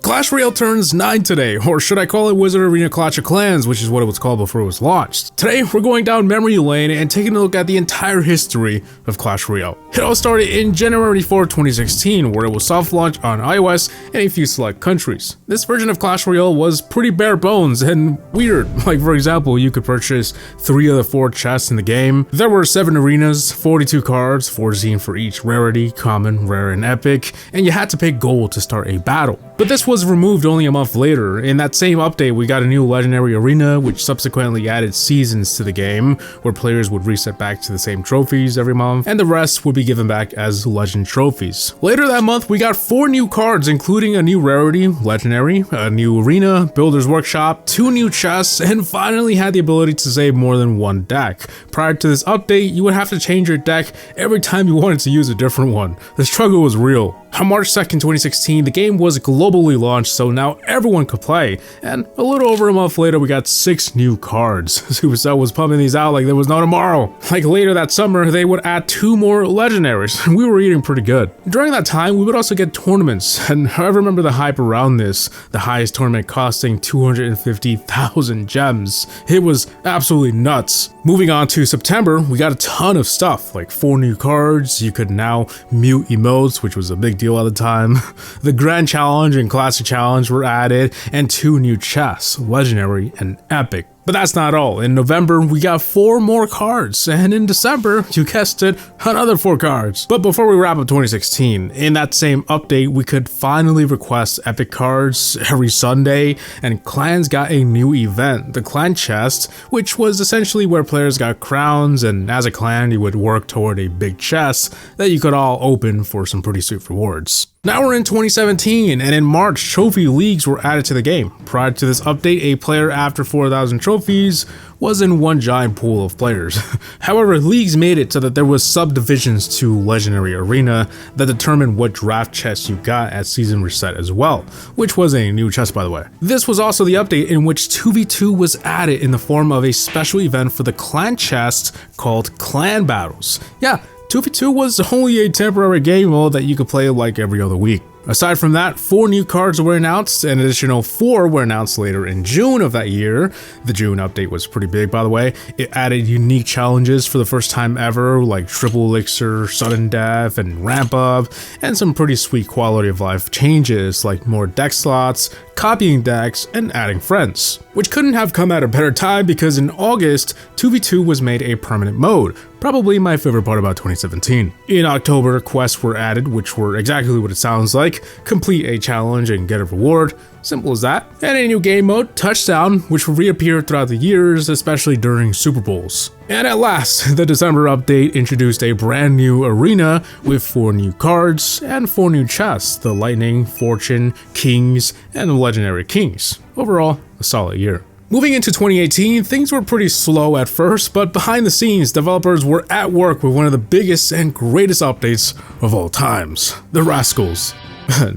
Clash Royale turns 9 today, or should I call it Wizard Arena Clash of Clans, which is what it was called before it was launched. Today, we're going down memory lane and taking a look at the entire history of Clash Royale. It all started in January 4, 2016, where it was soft launched on iOS and a few select countries. This version of Clash Royale was pretty bare bones and weird. Like, for example, you could purchase 3 of the 4 chests in the game. There were 7 arenas, 42 cards, 14 for each rarity, common, rare, and epic, and you had to pay gold to start a battle. But this was removed only a month later. In that same update, we got a new legendary arena, which subsequently added seasons to the game, where players would reset back to the same trophies every month, and the rest would be given back as legend trophies. Later that month, we got 4 new cards, including a new rarity, legendary, a new arena, builder's workshop, 2 new chests, and finally had the ability to save more than 1 deck. Prior to this update, you would have to change your deck every time you wanted to use a different one. The struggle was real. On March 2nd, 2016, the game was globally launched, so now everyone could play, and a little over a month later we got 6 new cards. Supercell was pumping these out like there was no tomorrow. Like later that summer, they would add 2 more legendaries, and we were eating pretty good. During that time, we would also get tournaments, and I remember the hype around this, the highest tournament costing 250,000 gems. It was absolutely nuts. Moving on to September, we got a ton of stuff, like 4 new cards, you could now mute emotes, which was a big deal at the time. The Grand Challenge and Classic Challenge were added, and 2 new chests, Legendary and Epic. But that's not all. In November, we got 4 more cards, and in December, you guessed it, another 4 cards. But before we wrap up 2016, in that same update, we could finally request epic cards every Sunday, and clans got a new event, the Clan Chest, which was essentially where players got crowns, and as a clan, you would work toward a big chest that you could all open for some pretty sweet rewards. Now we're in 2017, and in March, trophy leagues were added to the game. Prior to this update, a player after 4,000 trophies was in one giant pool of players. However, leagues made it so that there was subdivisions to Legendary Arena that determined what draft chests you got at season reset as well, which was a new chest by the way. This was also the update in which 2v2 was added in the form of a special event for the clan chest called Clan Battles. Yeah, 2v2 was only a temporary game mode that you could play like every other week. Aside from that, 4 new cards were announced, and an additional 4 were announced later in June of that year. The June update was pretty big, by the way. It added unique challenges for the first time ever, like Triple Elixir, Sudden Death, and Ramp Up, and some pretty sweet quality of life changes, like more deck slots, copying decks, and adding friends. Which couldn't have come at a better time because in August, 2v2 was made a permanent mode. Probably my favorite part about 2017. In October, quests were added, which were exactly what it sounds like. Complete a challenge and get a reward. Simple as that. And a new game mode, Touchdown, which will reappear throughout the years, especially during Super Bowls. And at last, the December update introduced a brand new arena with 4 new cards and 4 new chests, the Lightning, Fortune, Kings, and the Legendary Kings. Overall, a solid year. Moving into 2018, things were pretty slow at first, but behind the scenes, developers were at work with one of the biggest and greatest updates of all times. The Rascals.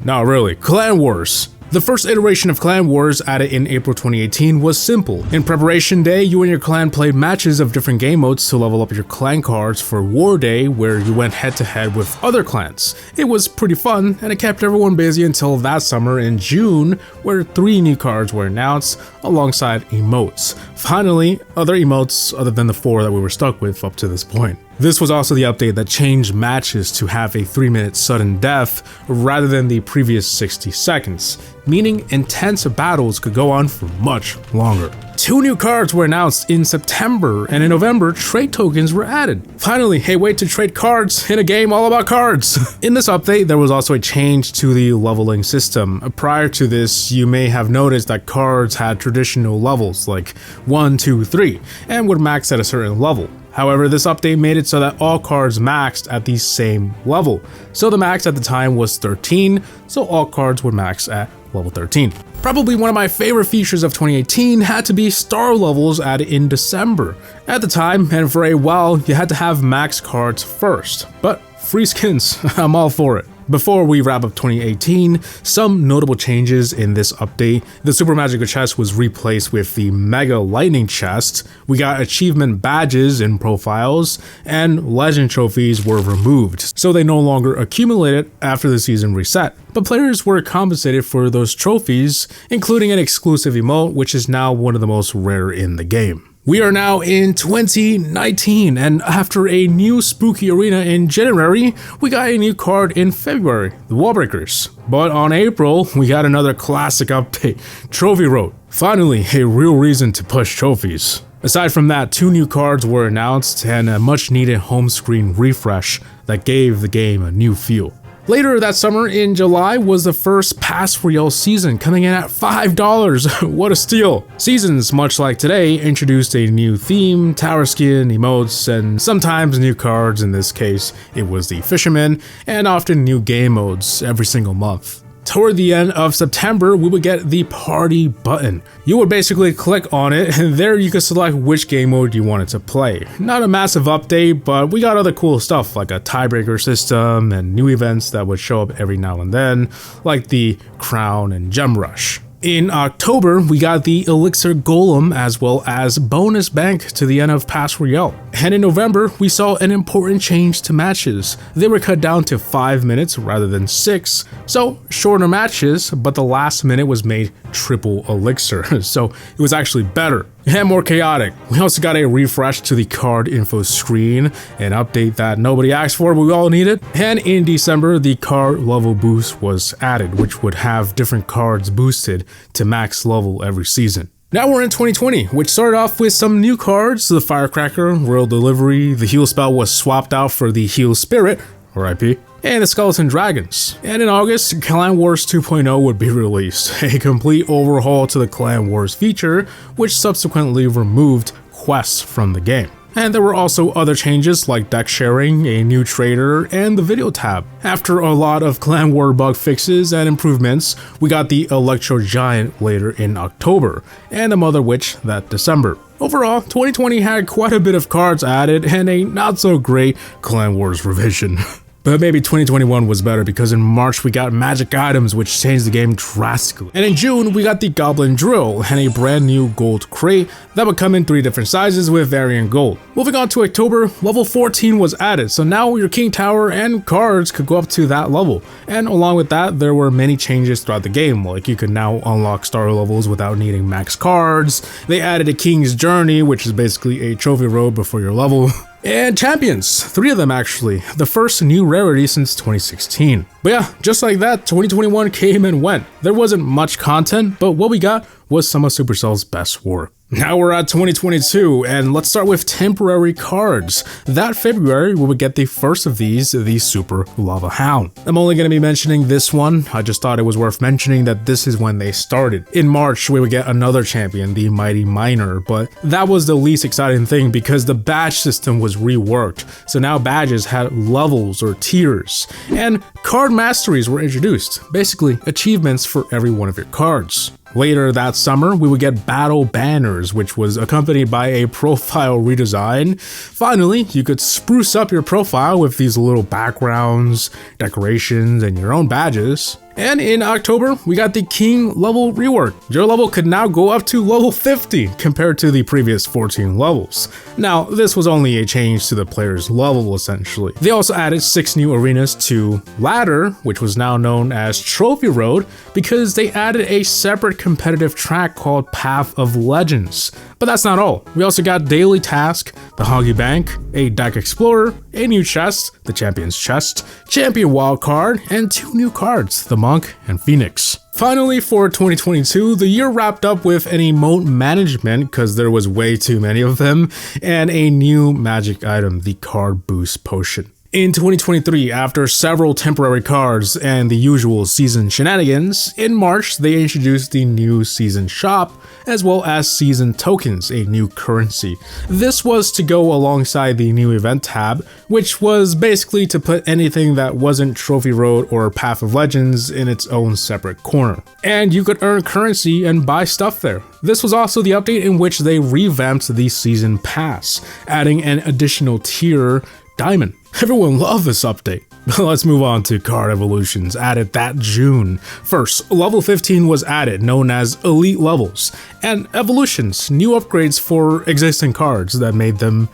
Not really, Clan Wars. The first iteration of Clan Wars, added in April 2018, was simple. In Preparation Day, you and your clan played matches of different game modes to level up your clan cards for War Day, where you went head-to-head with other clans. It was pretty fun, and it kept everyone busy until that summer in June, where 3 new cards were announced, alongside emotes. Finally, other emotes other than the 4 that we were stuck with up to this point. This was also the update that changed matches to have a 3-minute sudden death rather than the previous 60 seconds, meaning intense battles could go on for much longer. 2 new cards were announced in September, and in November, trade tokens were added. Finally, a way to trade cards in a game all about cards. In this update, there was also a change to the leveling system. Prior to this, you may have noticed that cards had traditional levels like 1, 2, 3, and would max at a certain level. However, this update made it so that all cards maxed at the same level. So the max at the time was 13, so all cards would max at level 13. Probably one of my favorite features of 2018 had to be star levels added in December. At the time, and for a while, you had to have max cards first. But free skins, I'm all for it. Before we wrap up 2018, some notable changes in this update. The Super Magical Chest was replaced with the Mega Lightning Chest, we got achievement badges in profiles, and legend trophies were removed, so they no longer accumulated after the season reset. But players were compensated for those trophies, including an exclusive emote, which is now one of the most rare in the game. We are now in 2019, and after a new spooky arena in January, we got a new card in February, the Wallbreakers. But on April, we got another classic update, Trophy Road. Finally, a real reason to push trophies. Aside from that, 2 new cards were announced and a much needed home screen refresh that gave the game a new feel. Later that summer in July was the first Clash Royale season, coming in at $5. What a steal! Seasons, much like today, introduced a new theme, tower skin, emotes, and sometimes new cards. In this case, it was the Fisherman, and often new game modes every single month. Toward the end of September, we would get the party button. You would basically click on it, and there you could select which game mode you wanted to play. Not a massive update, but we got other cool stuff like a tiebreaker system and new events that would show up every now and then, like the Crown and Gem Rush. In October, we got the Elixir Golem as well as bonus bank to the end of Clash Royale. And in November, we saw an important change to matches. They were cut down to 5 minutes rather than 6, so shorter matches, but the last minute was made triple elixir, so it was actually better and more chaotic. We also got a refresh to the card info screen, an update that nobody asked for but we all needed. And in December, the card level boost was added, which would have different cards boosted to max level every season. Now we're in 2020, which started off with some new cards, the Firecracker, Royal Delivery, the Heal spell was swapped out for the Heal Spirit, RIP, and the Skeleton Dragons. And in August, Clan Wars 2.0 would be released, a complete overhaul to the Clan Wars feature, which subsequently removed quests from the game. And there were also other changes like deck sharing, a new trader, and the video tab. After a lot of Clan War bug fixes and improvements, we got the Electro Giant later in October, and the Mother Witch that December. Overall, 2020 had quite a bit of cards added and a not so great Clan Wars revision. But maybe 2021 was better because in March we got magic items which changed the game drastically. And in June we got the Goblin Drill and a brand new gold crate that would come in 3 different sizes with variant gold. Moving on to October, level 14 was added, so now your King Tower and cards could go up to that level. And along with that, there were many changes throughout the game, like you could now unlock star levels without needing max cards. They added a King's Journey, which is basically a trophy road before your level. And champions, 3 of them actually, the first new rarity since 2016. But yeah, just like that, 2021 came and went. There wasn't much content, but what we got was some of Supercell's best work. Now we're at 2022, and let's start with temporary cards. That February, we would get the first of these, the Super Lava Hound. I'm only going to be mentioning this one. I just thought it was worth mentioning that this is when they started. In March, we would get another champion, the Mighty Miner, but that was the least exciting thing because the badge system was reworked. So now badges had levels or tiers, and card masteries were introduced, basically achievements for every one of your cards. Later that summer, we would get Battle Banners, which was accompanied by a profile redesign. Finally, you could spruce up your profile with these little backgrounds, decorations, and your own badges. And in October, we got the King level rework. Your level could now go up to level 50 compared to the previous 14 levels. Now, this was only a change to the player's level essentially. They also added 6 new arenas to Ladder, which was now known as Trophy Road, because they added a separate competitive track called Path of Legends. But that's not all. We also got Daily Task, the Hoggy Bank, a Deck Explorer, a new chest, the Champion's Chest, Champion Wildcard, and 2 new cards, the Monk and Phoenix. Finally, for 2022, the year wrapped up with an emote management, because there was way too many of them, and a new magic item, the Card Boost Potion. In 2023, after several temporary cards and the usual season shenanigans, in March they introduced the new season shop, as well as season tokens, a new currency. This was to go alongside the new event tab, which was basically to put anything that wasn't Trophy Road or Path of Legends in its own separate corner. And you could earn currency and buy stuff there. This was also the update in which they revamped the season pass, adding an additional tier, Diamond. Everyone loved this update. Let's move on to card evolutions added that June. First, level 15 was added, known as elite levels, and evolutions, new upgrades for existing cards that made them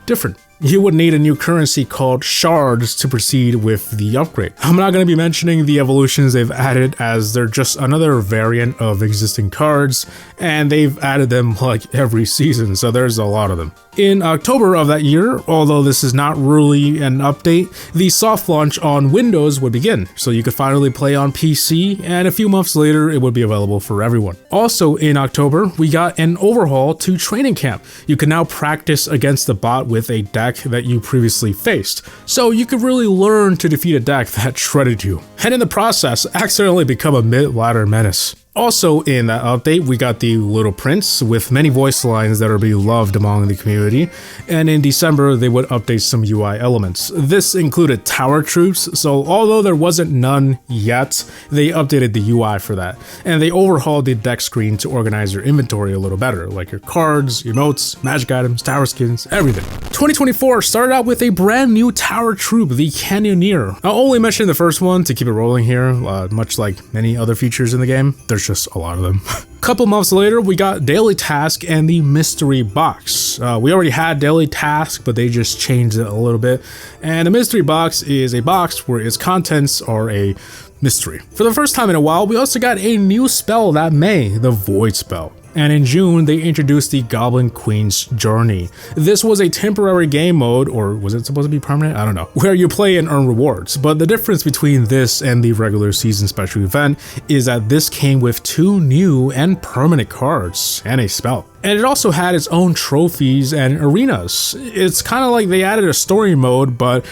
different. You would need a new currency called shards to proceed with the upgrade. I'm not going to be mentioning the evolutions they've added as they're just another variant of existing cards, and they've added them like every season, so there's a lot of them. In October of that year, although this is not really an update, the soft launch on Windows would begin, so you could finally play on PC, and a few months later it would be available for everyone. Also in October, we got an overhaul to Training Camp. You can now practice against the bot with a deck that you previously faced, so you could really learn to defeat a deck that shredded you, and in the process, accidentally become a mid-ladder menace. Also in that update, we got the Little Prince with many voice lines that are beloved among the community, and in December they would update some UI elements. This included tower troops, so although there wasn't none yet, they updated the UI for that, and they overhauled the deck screen to organize your inventory a little better, like your cards, emotes, magic items, tower skins, everything. 2024 started out with a brand new tower troop, the Cannoneer. I'll only mention the first one to keep it rolling here, much like many other features in the game. There's just a lot of them. Couple months later, we got Daily Task and the Mystery Box. We already had Daily Task, but they just changed it a little bit. And the Mystery Box is a box where its contents are a mystery. For the first time in a while, we also got a new spell that May, the Void spell. And in June, they introduced the Goblin Queen's Journey. This was a temporary game mode, or was it supposed to be permanent? I don't know, where you play and earn rewards. But the difference between this and the regular season special event is that this came with 2 new and permanent cards and a spell. And it also had its own trophies and arenas. It's kind of like they added a story mode, but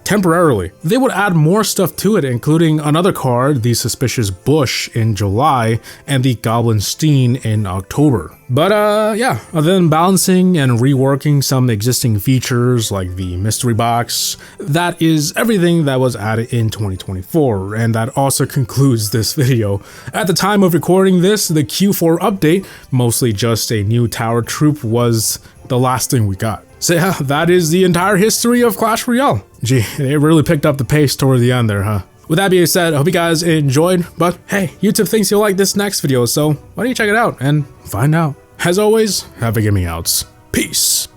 temporarily. They would add more stuff to it, including another card, the Suspicious Bush, in July, and the Goblin Steen in October. But yeah, other than balancing and reworking some existing features like the Mystery Box, that is everything that was added in 2024, and that also concludes this video. At the time of recording this, the Q4 update, mostly just a new tower troop, was the last thing we got. So yeah, that is the entire history of Clash Royale. Gee, they really picked up the pace toward the end there, huh? With that being said, I hope you guys enjoyed, but hey, YouTube thinks you'll like this next video, so why don't you check it out and find out. As always, Havoc Gaming outs. Peace.